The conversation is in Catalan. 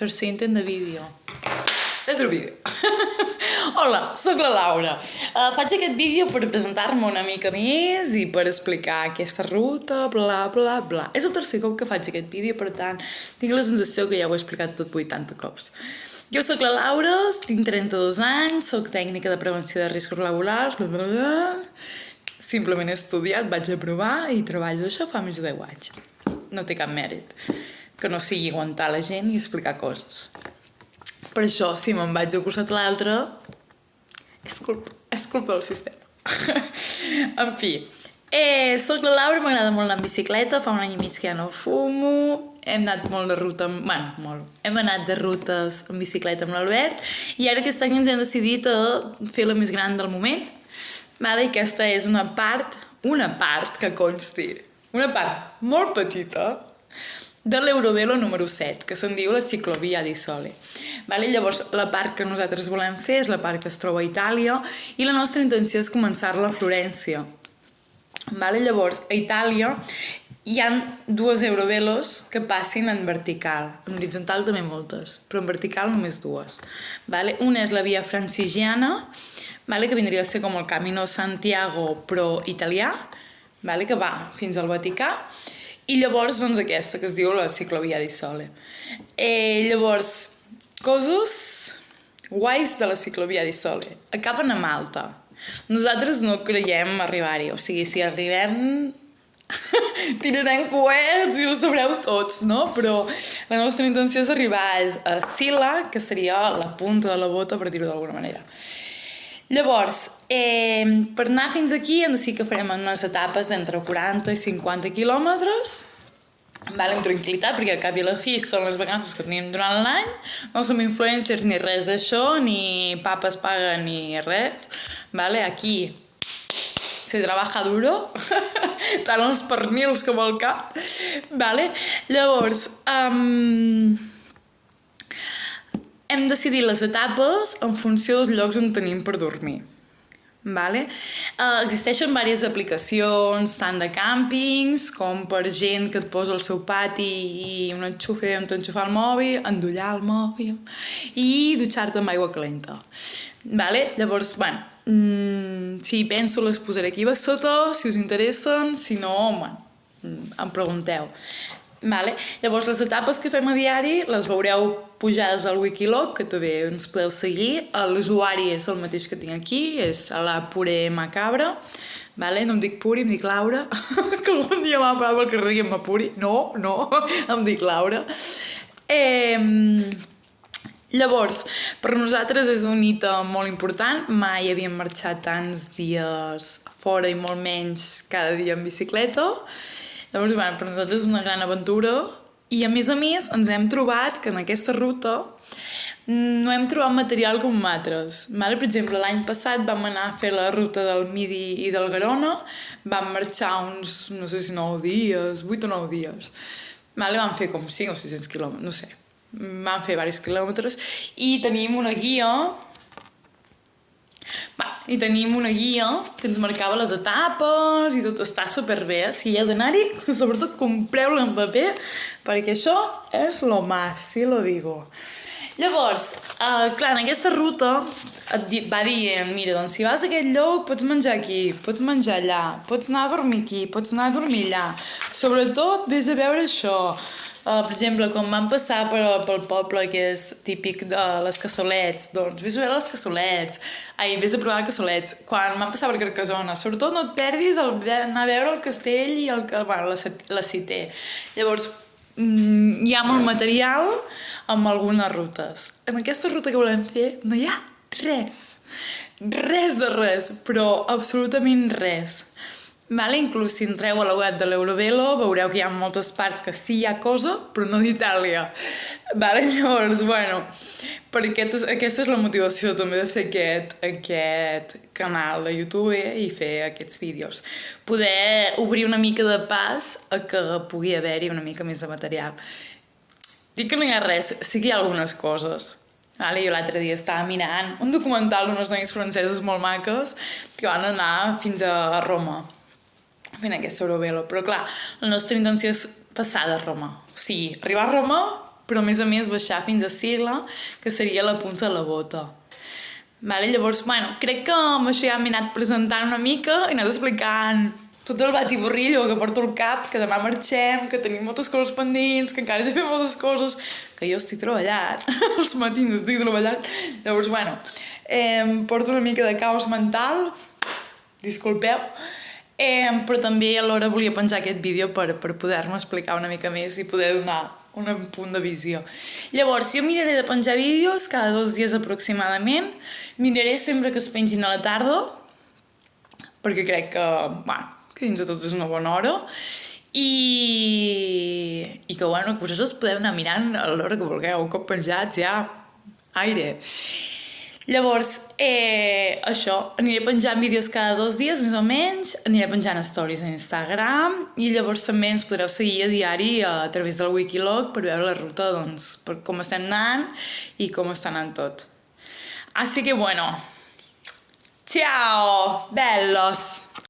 Tercer intent de vídeo. Dentro vídeo. Hola, sóc la Laura. Faig aquest vídeo per presentar-me una mica més i per explicar aquesta ruta, bla, bla, bla. És el tercer cop que faig aquest vídeo, per tant, tinc la sensació que ja ho he explicat tot 80 cops. Jo sóc la Laura, tinc 32 anys, sóc tècnica de prevenció de riscos laborals, bla, bla, bla. Simplement he estudiat, vaig aprovar i treballo d'això fa més de 10 anys. No té cap mèrit que no sigui aguantar la gent i explicar coses. Per això, si me'n vaig d'un costat a l'altre, és culpa del sistema. En fi, sóc la Laura, m'agrada molt anar en bicicleta, fa un any i mig que ja no fumo, hem anat molt de ruta, hem anat de rutes en bicicleta amb l'Albert, i ara aquest any ens hem decidit a fer la més gran del moment, i aquesta és una part que consti, una part molt petita, de l'Eurovelo número 7, que se'n diu la ciclovia di Sole. Llavors, la part que nosaltres volem fer és la part que es troba a Itàlia i la nostra intenció és començar-la a Florència. Llavors, a Itàlia hi ha dues Eurovelos que passin en vertical. En horitzontal també moltes, però en vertical només dues. Una és la via francesiana, que vindria a ser com el Camino Santiago però italià, que va fins al Vaticà, i llavors aquesta que es diu la ciclovia di Sole. Llavors, coses guais de la ciclovia di Sole. Acaben a Malta. Nosaltres no creiem arribar-hi, o sigui, si arribem tirarem coets i ho sabreu tots, no? Però la nostra intenció és arribar a Sila, que seria la punta de la bota, per dir-ho d'alguna manera. Llavors, per anar fins aquí hem decidit que farem unes etapes entre 40 i 50 quilòmetres, amb tranquil·litat, perquè al cap i a la fi són les vacances que tenim durant l'any, no som influencers ni res d'això, ni papes paguen ni res, aquí se trabaja duro, tant els pernils com el cap, llavors, hem decidit les etapes en funció dels llocs on tenim per dormir. Existeixen diverses aplicacions, tant de càmpings com per gent que et posa al seu pati i un enxufe on t'enxufar el mòbil, endollar el mòbil i dutxar-te amb aigua calenta. Llavors, si penso les posaré aquí a sota, si us interessen, si no, em pregunteu. Llavors, les etapes que fem a diari les veureu pujades al Wikiloc, que també ens podeu seguir. L'usuari és el mateix que tinc aquí, és la Pure Macabra. No em dic Puri, em dic Laura, que algun dia m'ha parat pel carrer dient-me Puri. No, em dic Laura. Llavors, per nosaltres és un hito molt important. Mai havíem marxat tants dies fora i molt menys cada dia en bicicleta. Llavors, per nosaltres és una gran aventura i, a més, ens hem trobat que en aquesta ruta no hem trobat material com altres. Per exemple, l'any passat vam anar a fer la ruta del Midi i del Garona, vam marxar uns, no sé si 9 dies, 8 o 9 dies. Vam fer com 5 o 600 quilòmetres, no sé. Vam fer diversos quilòmetres i tenim una guia que ens marcava les etapes i tot està superbé. Si hi ha d'anar-hi, sobretot compreu-la en paper, perquè això és lo más, si lo digo. Llavors, clar, en aquesta ruta et va dient, mira, doncs si vas a aquest lloc pots menjar aquí, pots menjar allà, pots anar a dormir aquí, pots anar a dormir allà. Sobretot, vés a veure això. Per exemple, quan vam passar pel poble que és típic de les Cassolets, doncs vés a veure les Cassolets, vés a provar Cassolets. Quan vam passar per Carcassona, sobretot no et perdis anar a veure el castell i la cité. Llavors, hi ha molt material amb algunes rutes. En aquesta ruta que volem fer no hi ha res de res, però absolutament res. Inclús si entreu a la web de l'Eurovelo veureu que hi ha moltes parts que sí hi ha cosa, però no d'Itàlia. Llavors, aquesta és la motivació també de fer aquest canal de YouTube i fer aquests vídeos. Poder obrir una mica de pas a que pugui haver-hi una mica més de material. Dic que no hi ha res, sí que hi ha algunes coses. Jo l'altre dia estava mirant un documental d'unes noies franceses molt maques que van anar fins a Roma fent aquesta Eurovelo, però clar, la nostra intenció és passar de Roma. O sigui, arribar a Roma però a més baixar fins a Sila, que seria la punta de la bota. Vale? Llavors, bueno, crec que amb això ja m'he anat presentant una mica i he anat explicant tot el batiborrillo que porto al cap, que demà marxem, que tenim moltes coses pendents, que encara he de fer moltes coses, que jo estic treballant, els matins estic treballant. Llavors, bueno, porto una mica de caos mental, disculpeu, però també alhora volia penjar aquest vídeo per poder-me explicar una mica més i poder donar un punt de visió. Llavors, jo miraré de penjar vídeos cada 2 dies aproximadament, miraré sempre que es pengin a la tarda, perquè crec que, bueno, que dins de tot és una bona hora, i que, bueno, que vosaltres podeu anar mirant a l'hora que vulgueu, un cop penjats ja, aire. Llavors, això, aniré penjant vídeos cada 2 dies, més o menys, aniré penjant stories a Instagram, i llavors també ens podreu seguir a diari a través del Wikilog per veure la ruta, doncs, per com estem anant i com està anant tot. Así que, bueno, ciao, bellos!